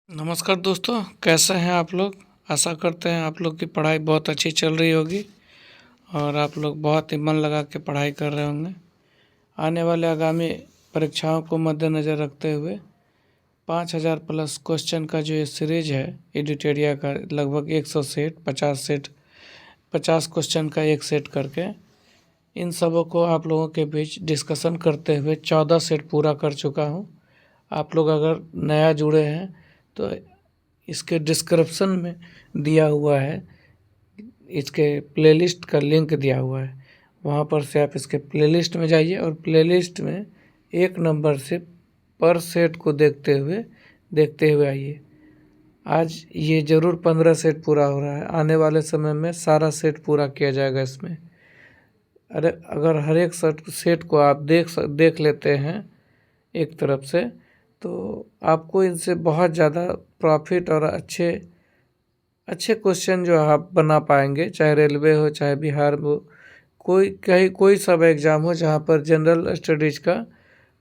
नमस्कार दोस्तों, कैसे हैं आप लोग। आशा करते हैं आप लोग की पढ़ाई बहुत अच्छी चल रही होगी और आप लोग बहुत ही मन लगा के पढ़ाई कर रहे होंगे। आने वाले आगामी परीक्षाओं को मद्देनज़र रखते हुए 5000 प्लस क्वेश्चन का जो ये सीरीज है एडिटेरिया का, लगभग 100 सेट 50 क्वेश्चन का एक सेट करके इन सबों को आप लोगों के बीच डिस्कशन करते हुए 14 सेट पूरा कर चुका हूँ। आप लोग अगर नया जुड़े हैं तो इसके डिस्क्रिप्शन में दिया हुआ है, इसके प्लेलिस्ट का लिंक दिया हुआ है, वहाँ पर से आप इसके प्लेलिस्ट में जाइए और प्लेलिस्ट में 1 नंबर से पर सेट को देखते हुए आइए। आज ये ज़रूर 15 सेट पूरा हो रहा है, आने वाले समय में सारा सेट पूरा किया जाएगा इसमें। अरे अगर हर एक सेट को आप देख लेते हैं एक तरफ से, तो आपको इनसे बहुत ज़्यादा प्रॉफिट और अच्छे क्वेश्चन जो आप बना पाएंगे, चाहे रेलवे हो चाहे बिहार हो, कोई सब एग्ज़ाम हो जहाँ पर जनरल स्टडीज़ का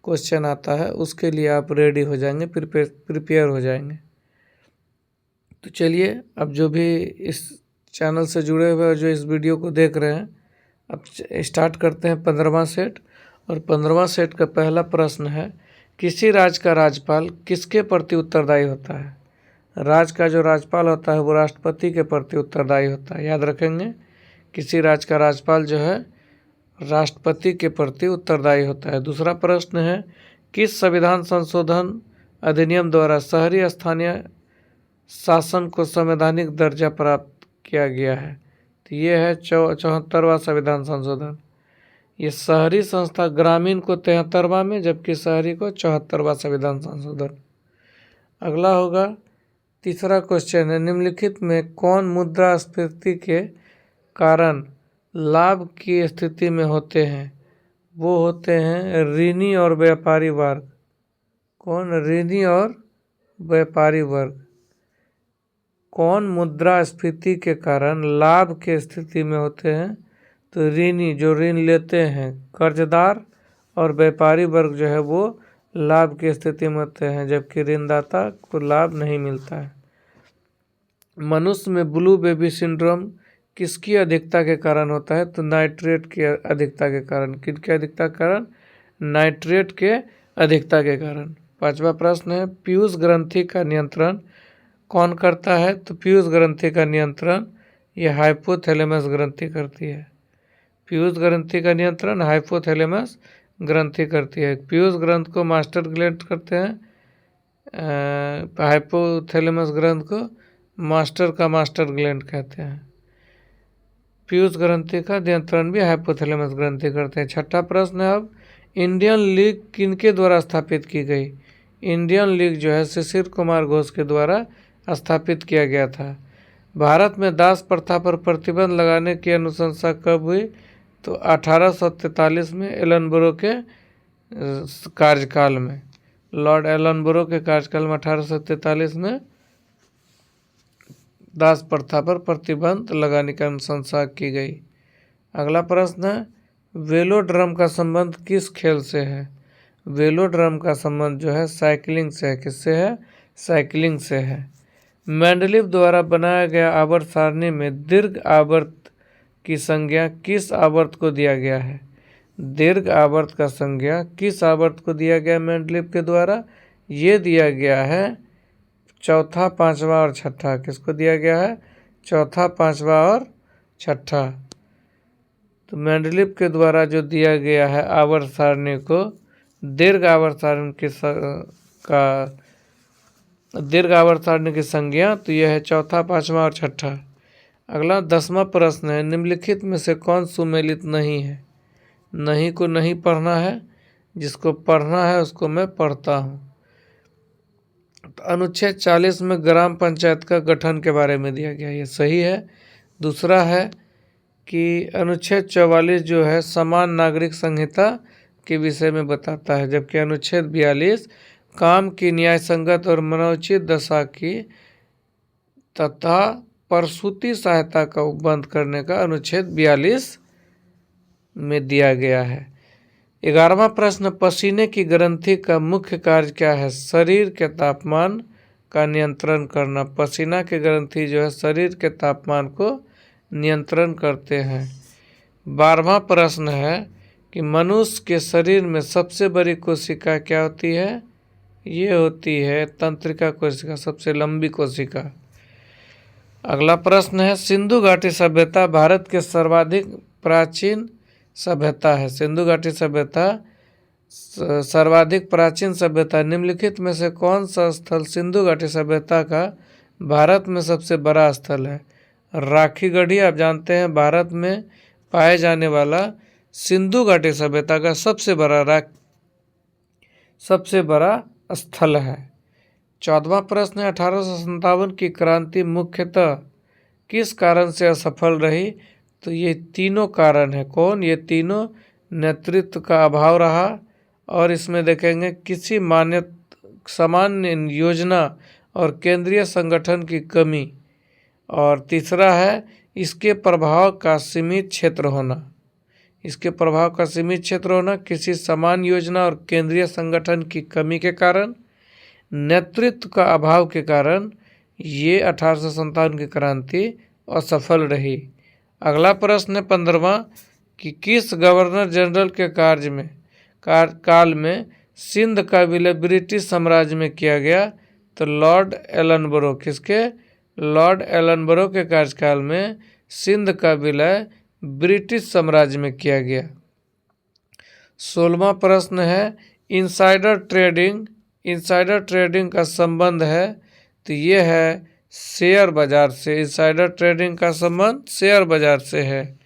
क्वेश्चन आता है, उसके लिए आप रेडी हो जाएंगे, प्रिपेयर हो जाएंगे। तो चलिए, अब जो भी इस चैनल से जुड़े हुए और जो इस वीडियो को देख रहे हैं, अब स्टार्ट करते हैं 15वां सेट। और 15वां सेट का पहला प्रश्न है, किसी राज्य का राज्यपाल किसके प्रति उत्तरदायी होता है। राज्य का जो राज्यपाल होता है वो राष्ट्रपति के प्रति उत्तरदायी होता है, याद रखेंगे। किसी राज्य का राज्यपाल जो है राष्ट्रपति के प्रति उत्तरदायी होता है। दूसरा प्रश्न है, किस संविधान संशोधन अधिनियम द्वारा शहरी स्थानीय शासन को संवैधानिक दर्जा प्राप्त किया गया है। तो ये है 74वां संविधान संशोधन। ये शहरी संस्था ग्रामीण को 73वां में, जबकि शहरी को 74वां संविधान संशोधन। अगला होगा तीसरा क्वेश्चन है, निम्नलिखित में कौन मुद्रास्फीति के कारण लाभ की स्थिति में होते हैं। वो होते हैं ऋणी और व्यापारी वर्ग। कौन? ऋणी और व्यापारी वर्ग। कौन मुद्रास्फीति के कारण लाभ की स्थिति में होते हैं। तो ऋणी जो ऋण लेते हैं, कर्जदार, और व्यापारी वर्ग जो है वो लाभ की स्थिति में होते हैं, जबकि ऋणदाता को लाभ नहीं मिलता है। मनुष्य में ब्लू बेबी सिंड्रोम किसकी अधिकता के कारण होता है। तो नाइट्रेट की अधिकता के कारण। किसकी अधिकता के कारण? नाइट्रेट के अधिकता के कारण। पांचवा प्रश्न है, पीयूष ग्रंथि का नियंत्रण कौन करता है। तो पीयूष ग्रंथि का नियंत्रण ये हाइपोथैलेमस ग्रंथि करती है। पीयूष ग्रंथि का नियंत्रण हाइपोथैलेमस ग्रंथि करती है। पीयूष ग्रंथ को मास्टर ग्लैंड करते हैं, हाइपोथैलेमस ग्रंथ को मास्टर ग्लैंड कहते हैं। पीयूष ग्रंथि का नियंत्रण भी हाइपोथैलेमस ग्रंथि करते हैं। छठा प्रश्न है, अब इंडियन लीग किनके द्वारा स्थापित की गई। इंडियन लीग जो है शिशिर कुमार घोष के द्वारा स्थापित किया गया था। भारत में दास प्रथा पर प्रतिबंध लगाने की अनुशंसा कब हुई। तो 1843 में एलनबरो के कार्यकाल में, लॉर्ड एलनबरो के कार्यकाल में 1843 में दास प्रथा पर प्रतिबंध लगाने की अनुशंसा की गई। अगला प्रश्न है, वेलोड्रम का संबंध किस खेल से है। वेलोड्रम का संबंध जो है साइकिलिंग से है। किससे है? साइकिलिंग से है। मेंडलीव द्वारा बनाया गया आवर्त सारणी में दीर्घ आवर्त की संज्ञा किस आवर्त को दिया गया है। दीर्घ आवर्त का संज्ञा किस आवर्त को दिया गया मेंडलीव के द्वारा। ये दिया गया है चौथा, पांचवा और छठा। किसको दिया गया है? चौथा, पांचवा और छठा। तो मेंडलीव के द्वारा जो दिया गया है आवर्त सारणी को, दीर्घ आवर्त सारणी की संज्ञा, तो यह है चौथा, पांचवा और छठा। अगला 10वां प्रश्न है, निम्नलिखित में से कौन सुमेलित नहीं है। नहीं को नहीं पढ़ना है, जिसको पढ़ना है उसको मैं पढ़ता हूँ। तो अनुच्छेद 40 में ग्राम पंचायत का गठन के बारे में दिया गया, ये सही है। दूसरा है कि अनुच्छेद 44 जो है समान नागरिक संहिता के विषय में बताता है, जबकि अनुच्छेद 42 काम की न्याय संगत और मनोचित दशा की तथा प्रसूति सहायता का बंद करने का अनुच्छेद 42 में दिया गया है। 11वां प्रश्न, पसीने की ग्रंथि का मुख्य कार्य क्या है। शरीर के तापमान का नियंत्रण करना। पसीना की ग्रंथि जो है शरीर के तापमान को नियंत्रण करते हैं। 12वां प्रश्न है कि मनुष्य के शरीर में सबसे बड़ी कोशिका क्या होती है? ये होती है तंत्रिका कोशिका, सबसे लंबी कोशिका। अगला प्रश्न है सिंधु घाटी सभ्यता भारत के सर्वाधिक प्राचीन सभ्यता है। सिंधु घाटी सभ्यता सर्वाधिक प्राचीन सभ्यता। निम्नलिखित में से कौन सा स्थल सिंधु घाटी सभ्यता का भारत में सबसे बड़ा स्थल है? राखी गढ़ी आप जानते हैं भारत में पाए जाने वाला सिंधु घाटी सभ्यता का सबसे बड़ा स्थल है। 14वां प्रश्न है 1857 की क्रांति मुख्यतः किस कारण से असफल रही? तो ये तीनों कारण है। कौन? ये तीनों। नेतृत्व का अभाव रहा, और इसमें देखेंगे किसी सामान्य योजना और केंद्रीय संगठन की कमी, और तीसरा है इसके प्रभाव का सीमित क्षेत्र होना। इसके प्रभाव का सीमित क्षेत्र होना, किसी समान योजना और केंद्रीय संगठन की कमी के कारण, नेतृत्व का अभाव के कारण ये 1857 की क्रांति असफल रही। अगला प्रश्न है 15वां कि किस गवर्नर जनरल के काल में सिंध का विलय ब्रिटिश साम्राज्य में किया गया? तो लॉर्ड एलनबरो। किसके? लॉर्ड एलनबरो के कार्यकाल में सिंध का विलय ब्रिटिश साम्राज्य में किया गया। 16वां प्रश्न है इनसाइडर ट्रेडिंग का संबंध है? तो ये है शेयर बाजार से। इनसाइडर ट्रेडिंग का संबंध शेयर बाजार से है।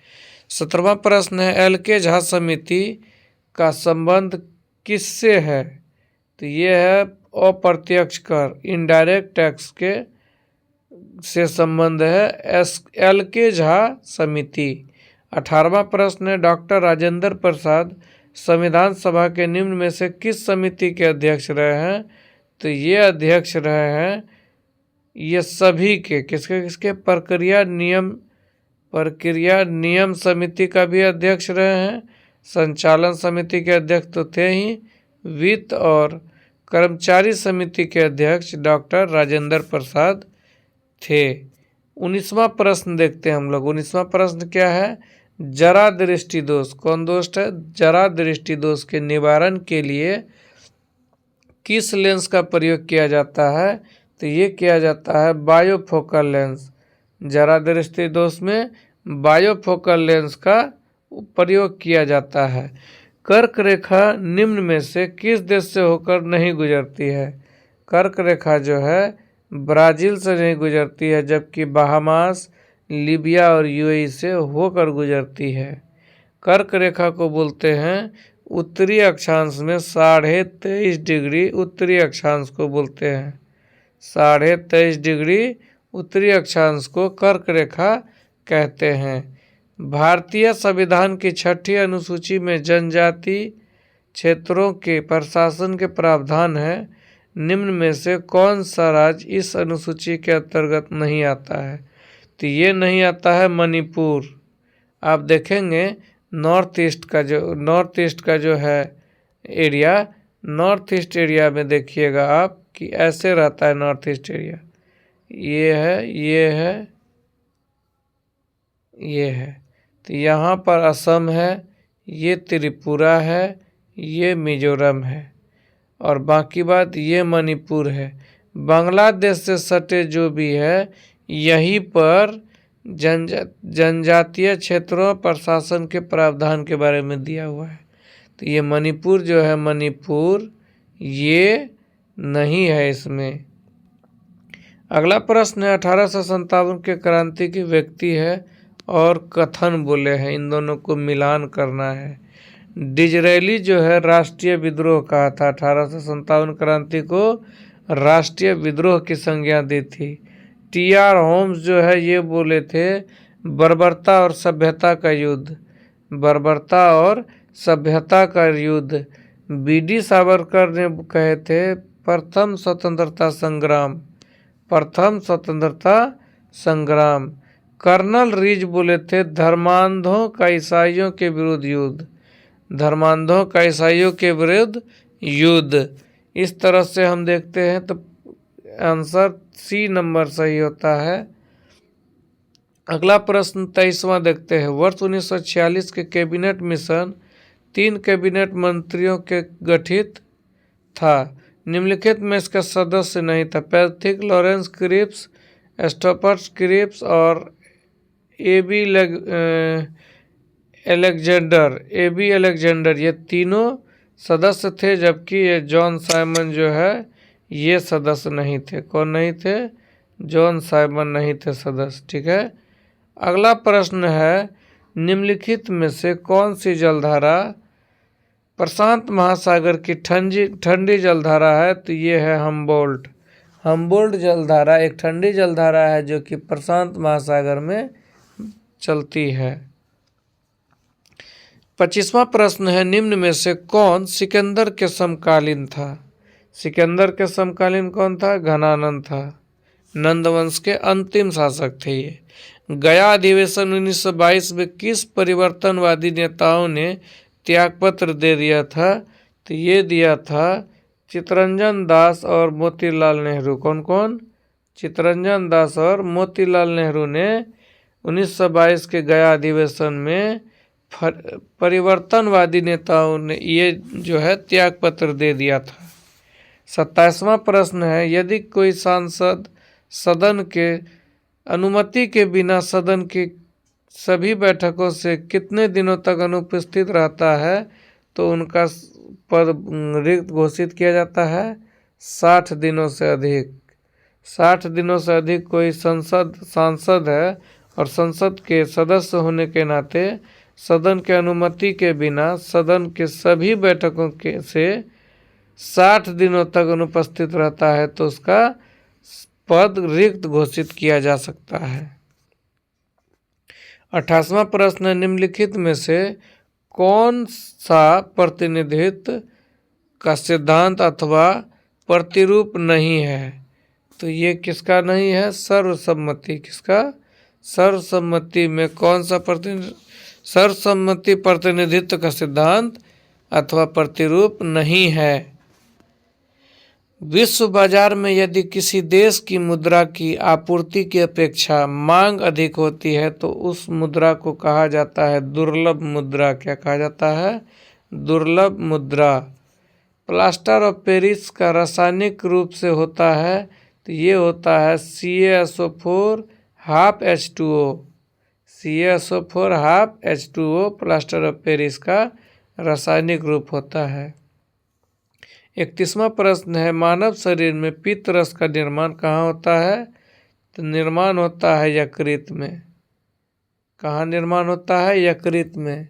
17वां प्रश्न है एल.के. झा समिति का संबंध किससे है? तो ये है अप्रत्यक्ष कर, इनडायरेक्ट टैक्स के से संबंध है एल.के. झा समिति। 18वां प्रश्न है डॉक्टर राजेंद्र प्रसाद संविधान सभा के निम्न में से किस समिति के अध्यक्ष रहे हैं? तो ये अध्यक्ष रहे हैं ये सभी के किसके प्रक्रिया नियम समिति का भी अध्यक्ष रहे हैं। संचालन समिति के अध्यक्ष तो थे ही। वित्त और कर्मचारी समिति के अध्यक्ष डॉक्टर राजेंद्र प्रसाद थे। 19वां प्रश्न देखते हैं हम लोग। 19वां प्रश्न क्या है? जरा दृष्टि दोष। कौन दोष है? जरा दृष्टि दोष के निवारण के लिए किस लेंस का प्रयोग किया जाता है? तो ये किया जाता है बायोफोकल लेंस। जरा दृष्टि दोष में बायोफोकल लेंस का प्रयोग किया जाता है। कर्क रेखा निम्न में से किस देश से होकर नहीं गुजरती है? कर्क रेखा जो है ब्राजील से नहीं गुजरती है, जबकि बहामास, लीबिया और यूएई से होकर गुजरती है। कर्क रेखा को बोलते हैं उत्तरी अक्षांश में 23.5 डिग्री उत्तरी अक्षांश को बोलते हैं। 23.5 डिग्री उत्तरी अक्षांश को कर्क रेखा कहते हैं। भारतीय संविधान की 6ठी अनुसूची में जनजाति क्षेत्रों के प्रशासन के प्रावधान है। निम्न में से कौन सा राज्य इस अनुसूची के अंतर्गत नहीं आता है? तो ये नहीं आता है मणिपुर। आप देखेंगे नॉर्थ ईस्ट का जो है एरिया, नॉर्थ ईस्ट एरिया में देखिएगा आप कि ऐसे रहता है नॉर्थ ईस्ट एरिया। ये है तो यहाँ पर असम है, ये त्रिपुरा है, ये मिजोरम है, और बाकी बात ये मणिपुर है। बांग्लादेश से सटे जो भी है यहीं पर जनजातीय क्षेत्रों प्रशासन के प्रावधान के बारे में दिया हुआ है। तो ये मणिपुर जो है, मणिपुर ये नहीं है इसमें। अगला प्रश्न है 1857 के क्रांति की व्यक्ति है और कथन बोले हैं, इन दोनों को मिलान करना है। डिजरेली जो है राष्ट्रीय विद्रोह कहा था। 1857 क्रांति को राष्ट्रीय विद्रोह की संज्ञा दी थी। टी.आर. होम्स जो है ये बोले थे बर्बरता और सभ्यता का युद्ध, बर्बरता और सभ्यता का युद्ध। बी.डी. सावरकर ने कहे थे प्रथम स्वतंत्रता संग्राम। कर्नल रीज बोले थे धर्मांधों का ईसाइयों के विरुद्ध युद्ध। इस तरह से हम देखते हैं तो आंसर सी नंबर सही होता है। अगला प्रश्न 23वां देखते हैं। वर्ष 1946 के कैबिनेट मिशन 3 कैबिनेट मंत्रियों के गठित था। निम्नलिखित में इसका सदस्य नहीं था। Patrick Lawrence Cripps, Stuart Cripps और एबी अलेक्जेंडर ये तीनों सदस्य थे, जबकि ये जॉन साइमन जो है ये सदस्य नहीं थे। कौन नहीं थे? जॉन साइमन नहीं थे सदस्य। ठीक है। अगला प्रश्न है, निम्नलिखित में से कौन सी जलधारा प्रशांत महासागर की ठंडी जलधारा है? तो ये है हम्बोल्ट जलधारा एक ठंडी जलधारा है जो कि प्रशांत महासागर में चलती है। 25वां प्रश्न है, निम्न में से कौन सिकंदर के समकालीन था? सिकंदर के समकालीन कौन था? घनानंद था। नंदवंश के अंतिम शासक थे ये। गया अधिवेशन 1922 में किस परिवर्तनवादी नेताओं ने त्यागपत्र दे दिया था? तो ये दिया था चित्तरंजन दास और मोतीलाल नेहरू। कौन कौन? चित्तरंजन दास और मोतीलाल नेहरू ने 1922 के गया अधिवेशन में परिवर्तनवादी नेताओं ने ये जो है त्यागपत्र दे दिया था। 27वां प्रश्न है, यदि कोई सांसद सदन के अनुमति के बिना सदन की सभी बैठकों से कितने दिनों तक अनुपस्थित रहता है तो उनका पद रिक्त घोषित किया जाता है? 60 दिनों से अधिक। 60 दिनों से अधिक कोई सांसद है और संसद के सदस्य होने के नाते सदन के अनुमति के बिना सदन के सभी बैठकों के से 60 दिनों तक अनुपस्थित रहता है तो उसका पद रिक्त घोषित किया जा सकता है। 28वां प्रश्न, निम्नलिखित में से कौन सा प्रतिनिधित्व का सिद्धांत अथवा प्रतिरूप नहीं है? तो ये किसका नहीं है? सर्वसम्मति। किसका? सर्वसम्मति में कौन सा सर्वसम्मति प्रतिनिधित्व का सिद्धांत अथवा प्रतिरूप नहीं है। विश्व बाजार में यदि किसी देश की मुद्रा की आपूर्ति की अपेक्षा मांग अधिक होती है तो उस मुद्रा को कहा जाता है दुर्लभ मुद्रा। क्या कहा जाता है? दुर्लभ मुद्रा। प्लास्टर ऑफ पेरिस का रासायनिक रूप से होता है तो ये होता है CaSO4 half H2O। CaSO4 half H2O plaster of Paris का रासायनिक रूप होता है। 31वां प्रश्न है, मानव शरीर में पित्त रस का निर्माण कहाँ होता है? तो निर्माण होता है यकृत में। कहाँ निर्माण होता है? यकृत में।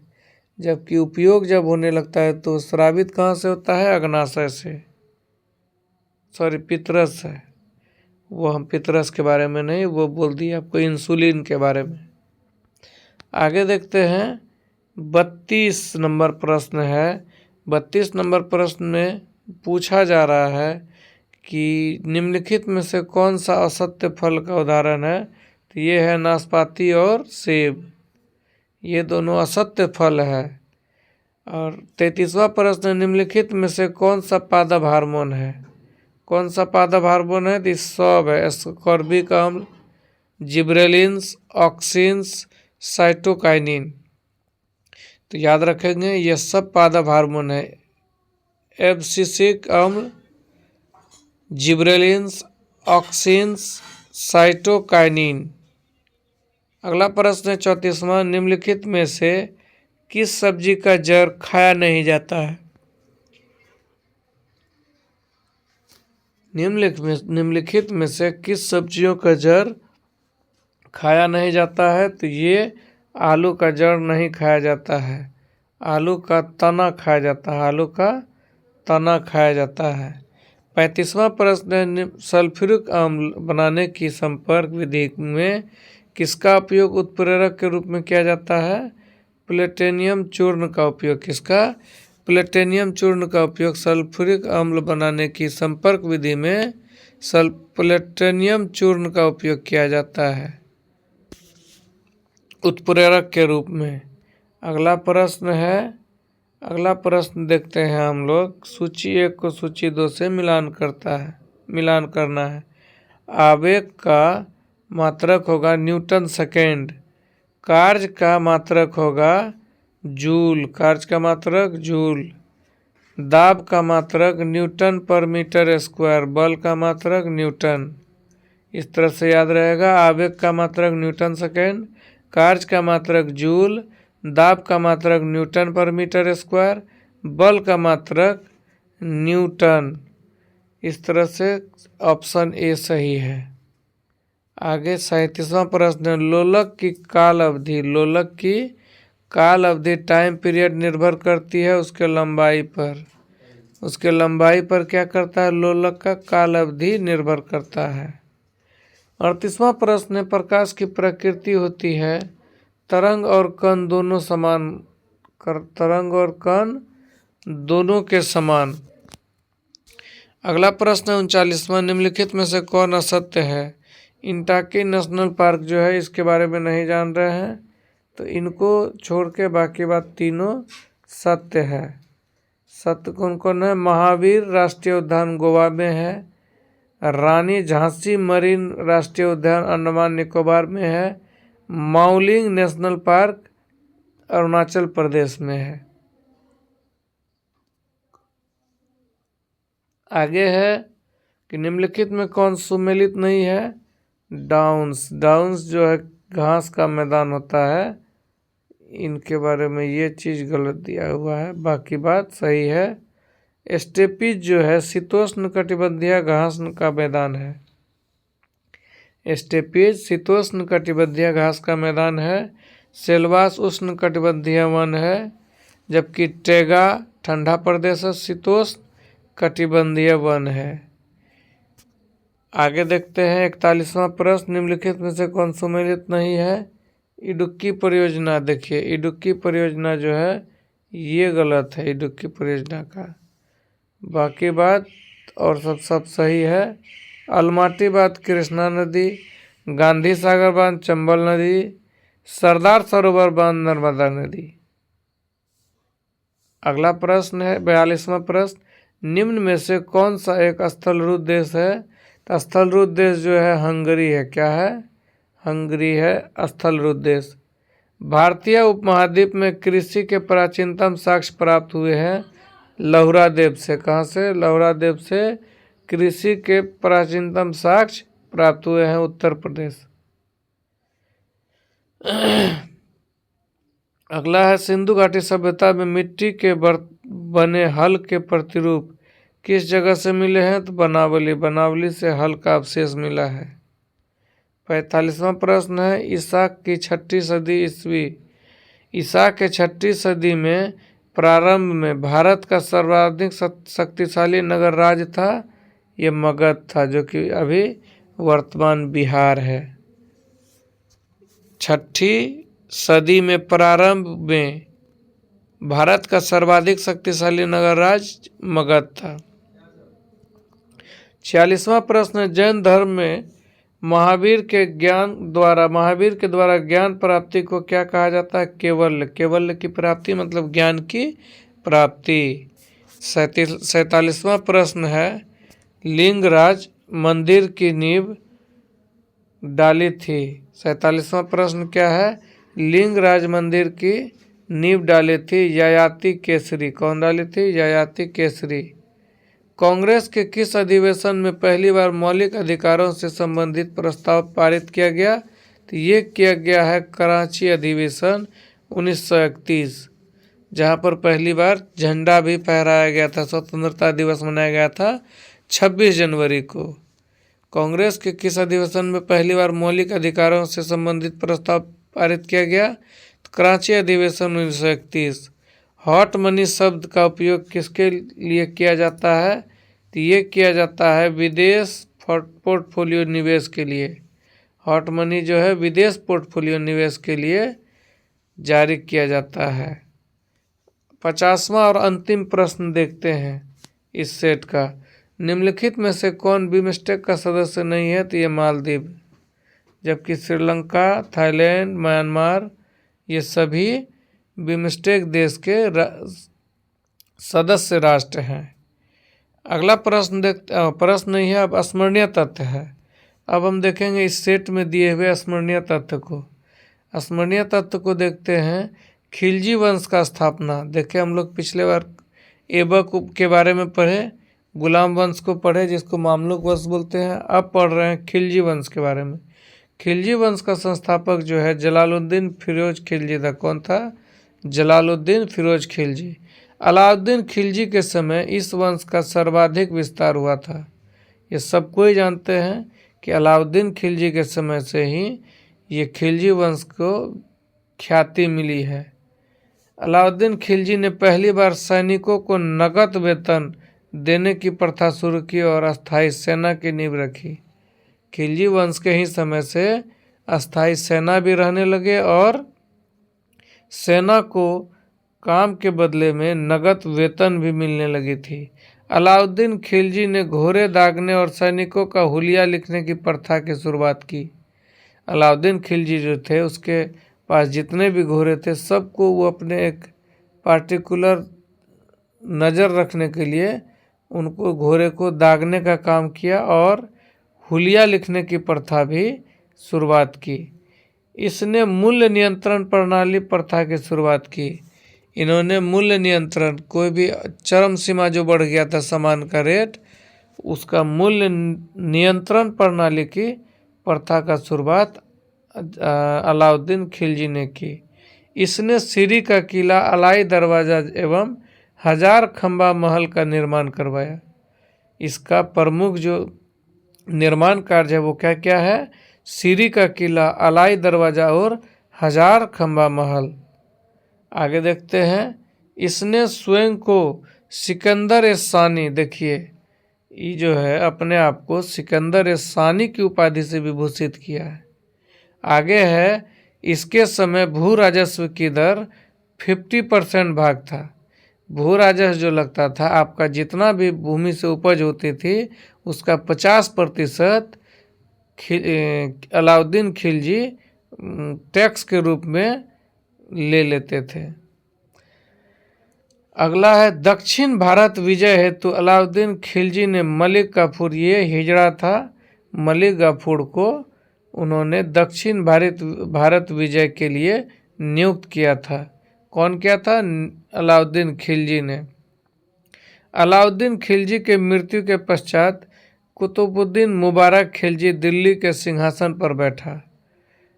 जबकि उपयोग जब होने लगता है तो स्रावित कहाँ से होता है? अग्नाशय से। पितरस है वो, हम पितरस के बारे में नहीं, वो बोल दिया आपको इंसुलिन के बारे में। आगे देखते हैं 32 नंबर प्रश्न है। 32 नंबर प्रश्न में पूछा जा रहा है कि निम्नलिखित में से कौन सा असत्य फल का उदाहरण है? तो ये है नाशपाती और सेब। ये दोनों असत्य फल है। और 33वां प्रश्न, निम्नलिखित में से कौन सा पादप हार्मोन है? कौन सा पादप हार्मोन है? तो सब है एस्कॉर्बिक अम्ल, जिब्रेलिन्स, ऑक्सिन्स, साइटोकाइनिन। तो याद रखेंगे ये सब पादप हार्मोन है। एब्सिसिक अम्ल, जिब्रेलिन्स, ऑक्सिन्स, साइटोकाइनिन। अगला प्रश्न है 34वां, निम्नलिखित में से किस सब्जी का जड़ खाया नहीं जाता है? निम्नलिखित में से किस सब्जियों का जड़ खाया नहीं जाता है? तो ये आलू का जड़ नहीं खाया जाता है, आलू का तना खाया जाता है। आलू का तना खाया जाता है। 35वां प्रश्न है, सल्फ्यूरिक अम्ल बनाने की संपर्क विधि में किसका उपयोग उत्प्रेरक के रूप में किया जाता है? प्लेटिनम चूर्ण का उपयोग। किसका? प्लेटिनम चूर्ण का उपयोग सल्फ्यूरिक अम्ल बनाने की संपर्क विधि में प्लेटिनम चूर्ण का उपयोग किया जाता है उत्प्रेरक के रूप में। अगला प्रश्न देखते हैं हम लोग। सूची 1 को सूची 2 से मिलान करना है। आवेग का मात्रक होगा न्यूटन सेकेंड। कार्य का मात्रक होगा जूल, कार्य का मात्रक जूल। दाब का मात्रक न्यूटन पर मीटर स्क्वायर, बल का मात्रक न्यूटन। इस तरह से याद रहेगा। आवेग का मात्रक न्यूटन सेकेंड, कार्य का मात्रक जूल, दाब का मात्रक न्यूटन पर मीटर स्क्वायर, बल का मात्रक न्यूटन। इस तरह से ऑप्शन ए सही है। आगे 37वां प्रश्न, लोलक की काल अवधि, लोलक की काल अवधि टाइम पीरियड निर्भर करती है उसके लंबाई पर। उसके लंबाई पर क्या करता है, लोलक का काल अवधि निर्भर करता है। 38वां प्रश्न, प्रकाश की प्रकृति होती है तरंग और कण दोनों समान, तरंग और कण दोनों के समान। अगला प्रश्न 39वां, निम्नलिखित में से कौन असत्य है। इंटाकी नेशनल पार्क जो है इसके बारे में नहीं जान रहे हैं, तो इनको छोड़ के बाकी बात तीनों सत्य है। सत्य कौन कौन है, महावीर राष्ट्रीय उद्यान गोवा में है, रानी झांसी मरीन राष्ट्रीय उद्यान अंडमान निकोबार में है, माउलिंग नेशनल पार्क अरुणाचल प्रदेश में है। आगे है कि निम्नलिखित में कौन सुमेलित नहीं है, डाउन्स। डाउन्स जो है घास का मैदान होता है, इनके बारे में ये चीज़ गलत दिया हुआ है, बाकी बात सही है। स्टेपीज जो है शीतोष्ण कटिबंधीय घास का मैदान है। स्टेपीज शीतोष्ण कटिबंधीय घास का मैदान है। सेलवास उष्ण कटिबंधीय वन है, जबकि टेगा ठंडा प्रदेश है, शीतोष्ण कटिबंधीय वन है। आगे देखते हैं 41वां प्रश्न, निम्नलिखित में से कौन सुमेलित नहीं है। इडुक्की परियोजना, देखिए इडुक्की परियोजना जो है ये गलत है, इडुक्की परियोजना का। बाकी बात और सब सही है। अलमाटी बांध कृष्णा नदी, गांधी सागर बांध चंबल नदी, सरदार सरोवर बांध नर्मदा नदी। अगला प्रश्न है 42वां प्रश्न, निम्न में से कौन सा एक स्थलरूप देश है। तो स्थलरूप देश जो है हंगरी है। क्या है, हंगरी है स्थलरूप देश। भारतीय उपमहाद्वीप में कृषि के प्राचीनतम साक्ष्य प्राप्त हुए हैं लहुरा देव से। कहाँ से, लहुरा देव से कृषि के प्राचीनतम साक्ष्य प्राप्त हुए हैं उत्तर प्रदेश। अगला है सिंधु घाटी सभ्यता में मिट्टी के बने हल के प्रतिरूप किस जगह से मिले हैं। तो बनावली, बनावली से हल का अवशेष मिला है। 45वां प्रश्न है, ईसा की 6ठी सदी ईस्वी, ईसा के 6ठी सदी में प्रारंभ में भारत का सर्वाधिक शक्तिशाली नगर राज्य था, ये मगध था, जो कि अभी वर्तमान बिहार है। 6ठी सदी में प्रारंभ में भारत का सर्वाधिक शक्तिशाली नगर राज्य मगध था। 46वां प्रश्न, जैन धर्म में महावीर के द्वारा ज्ञान प्राप्ति को क्या कहा जाता है। केवल्य, केवल्य की प्राप्ति मतलब ज्ञान की प्राप्ति। 47वां प्रश्न है, लिंगराज मंदिर की नींव डाली थी। 47वां प्रश्न क्या है, लिंगराज मंदिर की नींव डाली थी ययाति केसरी। कौन डाली थी, ययाति केसरी। कांग्रेस के किस अधिवेशन में पहली बार मौलिक अधिकारों से संबंधित प्रस्ताव पारित किया गया। तो ये किया गया है कराची अधिवेशन 1931, जहां पर पहली बार झंडा भी फहराया गया था। स्वतंत्रता दिवस मनाया गया था 26 जनवरी को। कांग्रेस के किस अधिवेशन में पहली बार मौलिक अधिकारों से संबंधित प्रस्ताव पारित किया गया। तो कराची अधिवेशन 1931। हॉट मनी शब्द का उपयोग किसके लिए किया जाता है। तो ये किया जाता है विदेश पोर्टफोलियो निवेश के लिए। हॉट मनी जो है विदेश पोर्टफोलियो निवेश के लिए जारी किया जाता है। 50वां और अंतिम प्रश्न देखते हैं इस सेट का, निम्नलिखित में से कौन बिमस्टेक का सदस्य नहीं है। तो ये मालदीव, जबकि श्रीलंका, थाईलैंड, म्यांमार ये सभी बिमस्टेक देश के सदस्य राष्ट्र हैं। अगला प्रश्न देखते, प्रश्न नहीं है, अब स्मरणीय तथ्य है। अब हम देखेंगे इस सेट में दिए हुए स्मरणीय तथ्य को। स्मरणीय तथ्य को देखते हैं। खिलजी वंश का स्थापना। देखिए हम लोग पिछले बार ऐबक के बारे में पढ़े, गुलाम वंश को पढ़े जिसको मामलुक वंश बोलते हैं। अब पढ़ रहे हैं खिलजी वंश के बारे में। खिलजी वंश का संस्थापक जो है जलालुद्दीन फिरोज खिलजी था। कौन था? जलालुद्दीन फिरोज खिलजी। अलाउद्दीन खिलजी के समय इस वंश का सर्वाधिक विस्तार हुआ था। ये सब कोई जानते हैं कि अलाउद्दीन खिलजी के समय से ही ये खिलजी वंश को ख्याति मिली है। अलाउद्दीन खिलजी ने पहली बार सैनिकों को नकद वेतन देने की प्रथा शुरू की और अस्थायी सेना की नींव रखी। खिलजी वंश के ही समय से अस्थायी सेना भी रहने लगे और सेना को काम के बदले में नगद वेतन भी मिलने लगी थी। अलाउद्दीन खिलजी ने घोड़े दागने और सैनिकों का हुलिया लिखने की प्रथा की शुरुआत की। अलाउद्दीन खिलजी जो थे उसके पास जितने भी घोड़े थे सबको वो अपने एक पार्टिकुलर नज़र रखने के लिए उनको घोड़े को दागने का काम किया और हुलिया लिखने की प्रथा भी शुरुआत की। इसने मूल्य नियंत्रण प्रणाली प्रथा की शुरुआत की। इन्होंने मूल्य नियंत्रण, कोई भी चरम सीमा जो बढ़ गया था सामान का रेट, उसका मूल्य नियंत्रण प्रणाली की प्रथा का शुरुआत अलाउद्दीन खिलजी ने की। इसने सीरी का किला, अलाई दरवाज़ा एवं 1000 खंबा महल का निर्माण करवाया। इसका प्रमुख जो निर्माण कार्य है वो क्या क्या है? सीरी का किला, अलाई दरवाज़ा और 1000 खंबा महल। आगे देखते हैं। इसने स्वयं को सिकंदर सानी, देखिए ये जो है अपने आप को सिकंदर सानी की उपाधि से विभूषित किया है। आगे है, इसके समय भू राजस्व की दर 50% भाग था। भू राजस्व जो लगता था, आपका जितना भी भूमि से उपज होती थी उसका 50% अलाउद्दीन खिलजी टैक्स के रूप में ले लेते थे। अगला है, दक्षिण भारत विजय हेतु अलाउद्दीन खिलजी ने मलिक गाफूर, ये हिजड़ा था, मलिक गाफूर को उन्होंने दक्षिण भारत विजय के लिए नियुक्त किया था। कौन किया था? अलाउद्दीन खिलजी ने। अलाउद्दीन खिलजी के मृत्यु के पश्चात कुतुबुद्दीन मुबारक खिलजी दिल्ली के सिंहासन पर बैठा।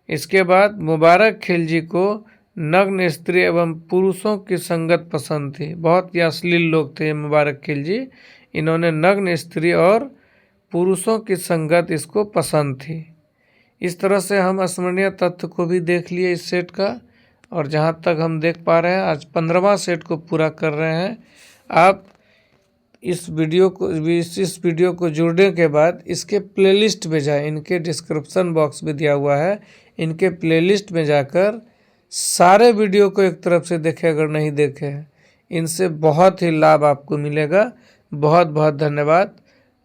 इसके बाद मुबारक खिलजी को नग्न स्त्री एवं पुरुषों की संगत पसंद थी। बहुत ही अश्लील लोग थे मुबारक खिलजी। इन्होंने नग्न स्त्री और पुरुषों की संगत इसको पसंद थी। इस तरह से हम स्मरणीय तथ्य को भी देख लिए इस सेट का, और जहाँ तक हम देख पा रहे हैं आज 15वां सेट को पूरा कर रहे हैं। आप इस वीडियो को जुड़ने के बाद इसके प्लेलिस्ट में जाएं। इनके डिस्क्रिप्शन बॉक्स में दिया हुआ है, इनके प्लेलिस्ट में जाकर सारे वीडियो को एक तरफ से देखें अगर नहीं देखे हैं। इनसे बहुत ही लाभ आपको मिलेगा। बहुत बहुत धन्यवाद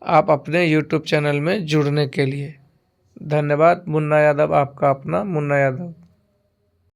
आप अपने YouTube चैनल में जुड़ने के लिए। धन्यवाद। मुन्ना यादव, आपका अपना मुन्ना यादव।